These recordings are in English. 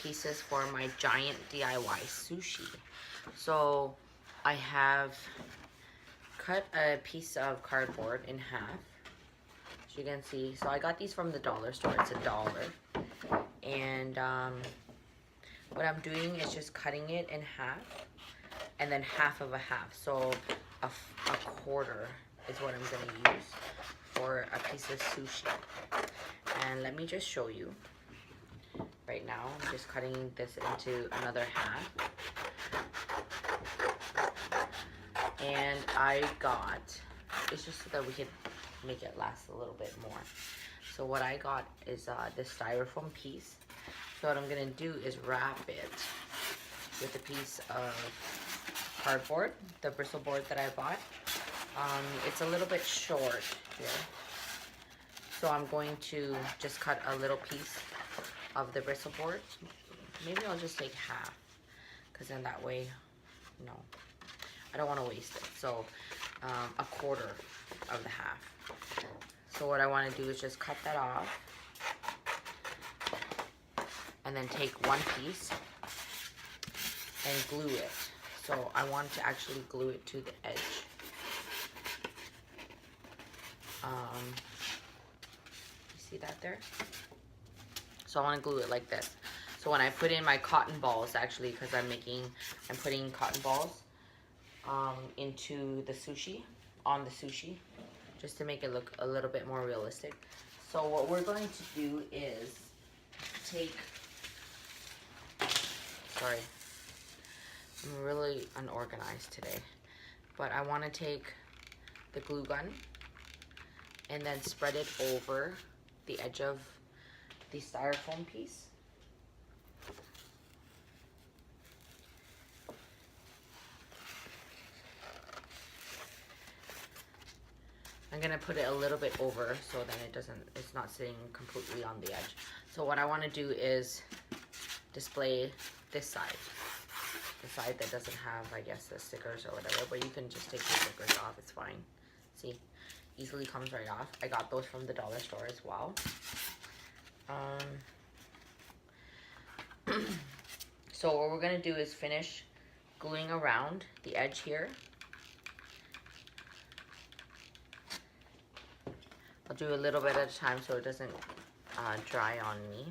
pieces for my giant DIY sushi. So I have cut a piece of cardboard in half, as you can see. So I got these from the dollar store. It's $1. And what I'm doing is just cutting it in half and then half of a half. So a quarter is what I'm gonna use for a piece of sushi. And let me just show you. Right now, I'm just cutting this into another half. And I got, it's just so that we could make it last a little bit more. So what I got is this styrofoam piece. So what I'm gonna do is wrap it with a piece of cardboard, the bristle board that I bought. It's a little bit short here. So I'm going to just cut a little piece of the bristle board. Maybe I'll just take half, because then that way, no, I don't want to waste it. So a quarter of the half. So what I want to do is just cut that off and then take one piece and glue it. So I want to actually glue it to the edge. You see that there? So I want to glue it like this. So when I put in my cotton balls, actually, because I'm putting cotton balls into the sushi, on the sushi, just to make it look a little bit more realistic. So what we're going to do is take, sorry, I'm really unorganized today, but I want to take the glue gun and then spread it over the edge of the styrofoam piece. I'm gonna put it a little bit over so then it's not sitting completely on the edge. So what I want to do is display this side, the side that doesn't have, I guess, the stickers or whatever, but you can just take the stickers off, it's fine. See, easily comes right off. I got those from the dollar store as well. So what we're gonna do is finish gluing around the edge here. I'll do a little bit at a time so it doesn't dry on me.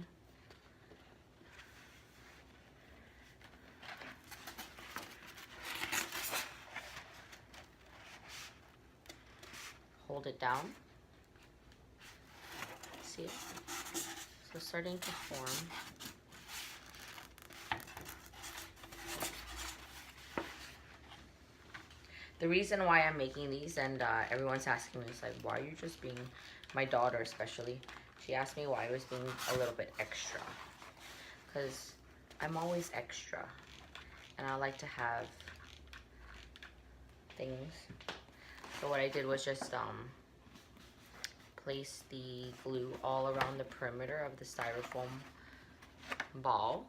Hold it down. See it? So starting to form. The reason why I'm making these, and everyone's asking me, is like, why are you just being, my daughter especially, she asked me why I was being a little bit extra. Because I'm always extra. And I like to have things. So what I did was just place the glue all around the perimeter of the styrofoam ball.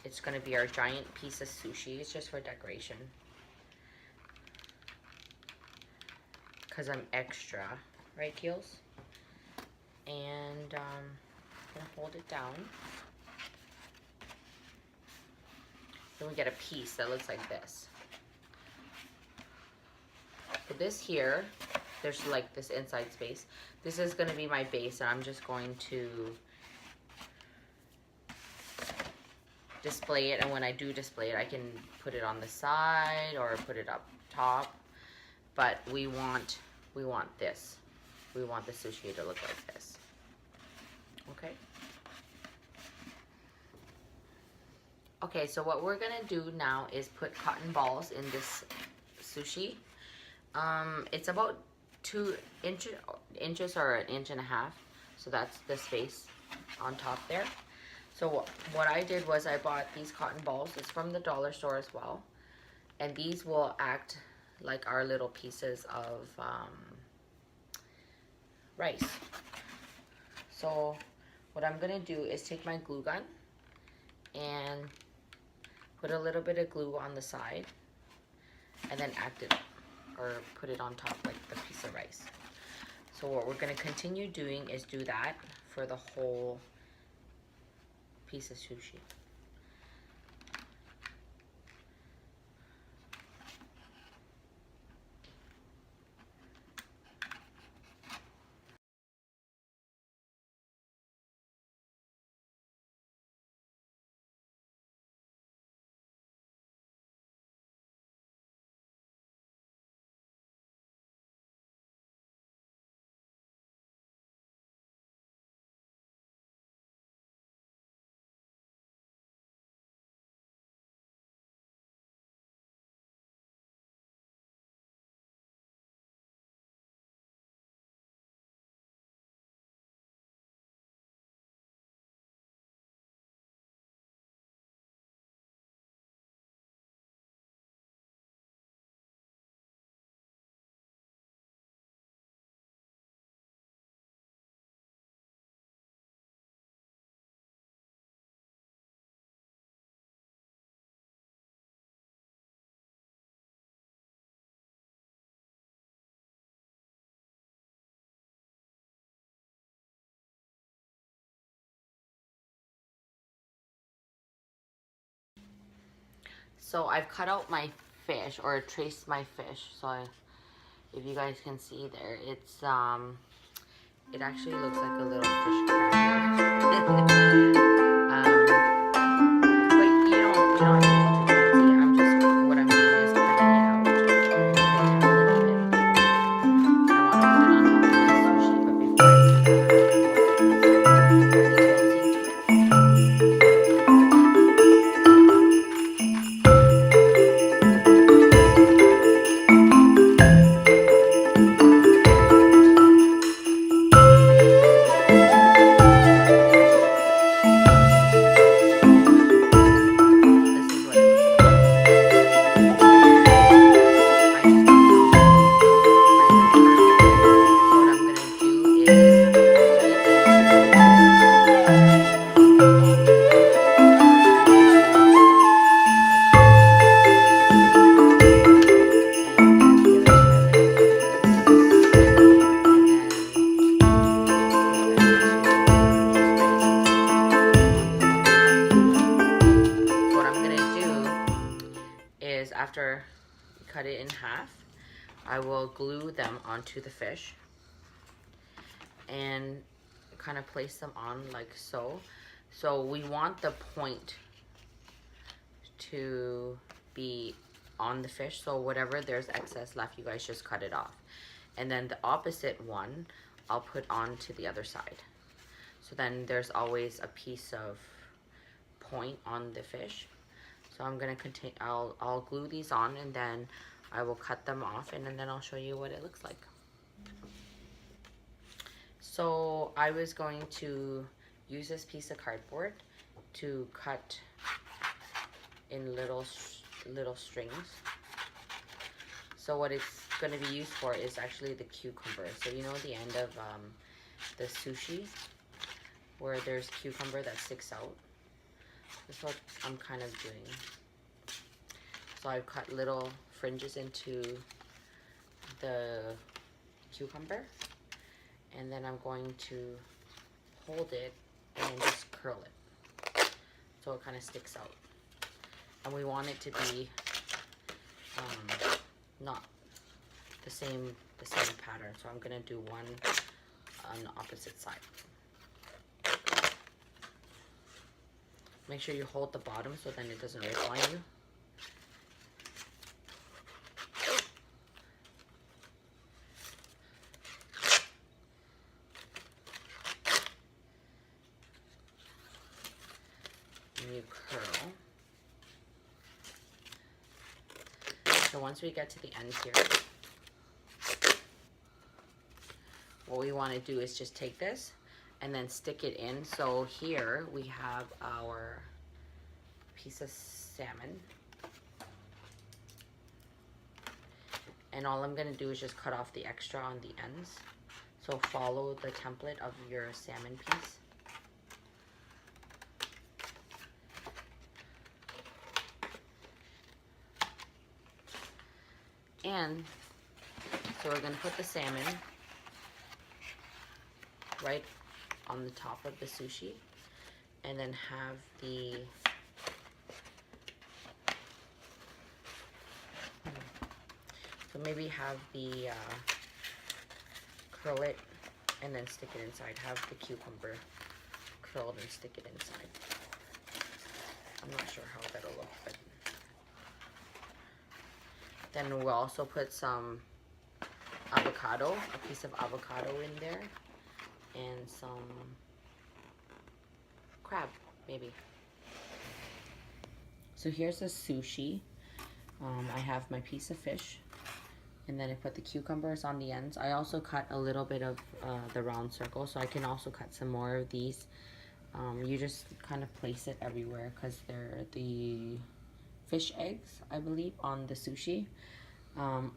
It's going to be our giant piece of sushi. It's just for decoration. Because I'm extra, right, Keels? And I'm gonna hold it down. Then we get a piece that looks like this. So this here, there's like this inside space. This is gonna be my base, and I'm just going to display it. And when I do display it, I can put it on the side or put it up top. But we want this. We want the sushi to look like this. Okay? Okay, so what we're gonna do now is put cotton balls in this sushi. It's about 2 inches or 1.5 inches. So that's the space on top there. So what I did was I bought these cotton balls. It's from the dollar store as well. And these will act like our little pieces of rice. So what I'm gonna do is take my glue gun and put a little bit of glue on the side and then act it or put it on top like the piece of rice. So what we're gonna continue doing is do that for the whole piece of sushi. So I've cut out my fish, or traced my fish. So if you guys can see there, it's it actually looks like a little fish cracker. But you don't have to do too fancy. I'm just, what I'm doing is cutting it out a little bit. I want to put it on top of my sushi, but before I do that, after you cut it in half, I will glue them onto the fish and kind of place them on like so. So we want the point to be on the fish, so whatever there's excess left, you guys just cut it off. And then the opposite one I'll put on to the other side. So then there's always a piece of point on the fish. So I'm gonna continue. I'll glue these on, and then I will cut them off, and then I'll show you what it looks like. So I was going to use this piece of cardboard to cut in little strings. So what it's gonna be used for is actually the cucumber. So you know the end of the sushi where there's cucumber that sticks out. That's what I'm kind of doing. So I've cut little fringes into the cucumber, and then I'm going to hold it and just curl it so it kind of sticks out. And we want it to be not the same pattern. So I'm gonna do one on the opposite side. Make sure you hold the bottom so then it doesn't rip on you. And you curl. So once we get to the end here, what we want to do is just take this and then stick it in. So here we have our piece of salmon, and all I'm going to do is just cut off the extra on the ends. So follow the template of your salmon piece. And so we're going to put the salmon right on the top of the sushi, and then have the so maybe have the curl it and then stick it inside. Have the cucumber curled and stick it inside. I'm not sure how that'll look, but then we'll also put some avocado, a piece of avocado in there, and some crab, maybe. So here's the sushi. I have my piece of fish, and then I put the cucumbers on the ends. I also cut a little bit of the round circle, so I can also cut some more of these. You just kind of place it everywhere because they're the fish eggs, I believe, on the sushi.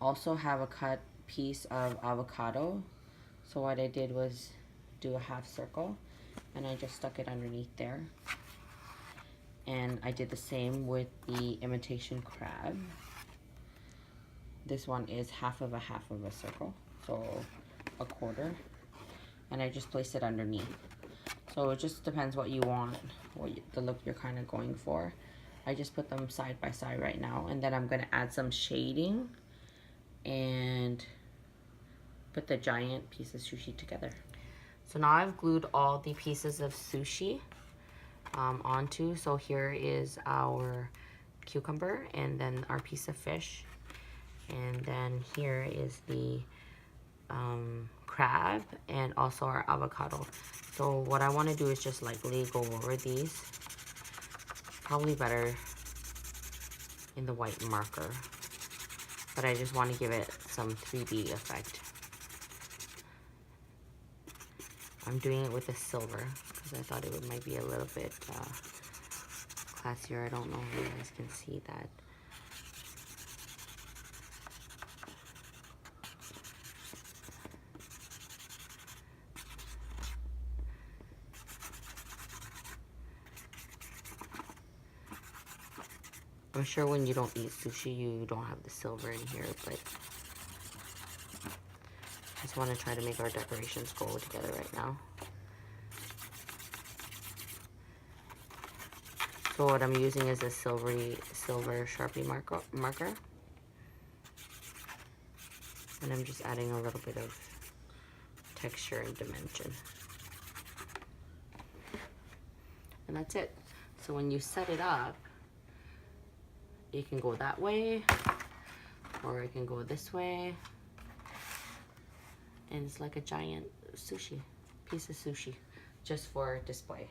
Also have a cut piece of avocado. So what I did was do a half circle, and I just stuck it underneath there. And I did the same with the imitation crab. This one is half of a circle, so a quarter. And I just placed it underneath. So it just depends what you want, the look you're kind of going for. I just put them side by side right now, and then I'm gonna add some shading and put the giant piece of sushi together. So now I've glued all the pieces of sushi onto. So here is our cucumber, and then our piece of fish, and then here is the crab, and also our avocado. So what I want to do is just lightly go over these. Probably better in the white marker, but I just want to give it some 3D effect. I'm doing it with the silver because I thought it might be a little bit classier. I don't know if you guys can see that. I'm sure when you don't eat sushi, you don't have the silver in here, but I just want to try to make our decorations go together right now. So what I'm using is a silver Sharpie marker. And I'm just adding a little bit of texture and dimension. And that's it. So when you set it up, it can go that way, or it can go this way. And it's like a giant sushi, piece of sushi, just for display.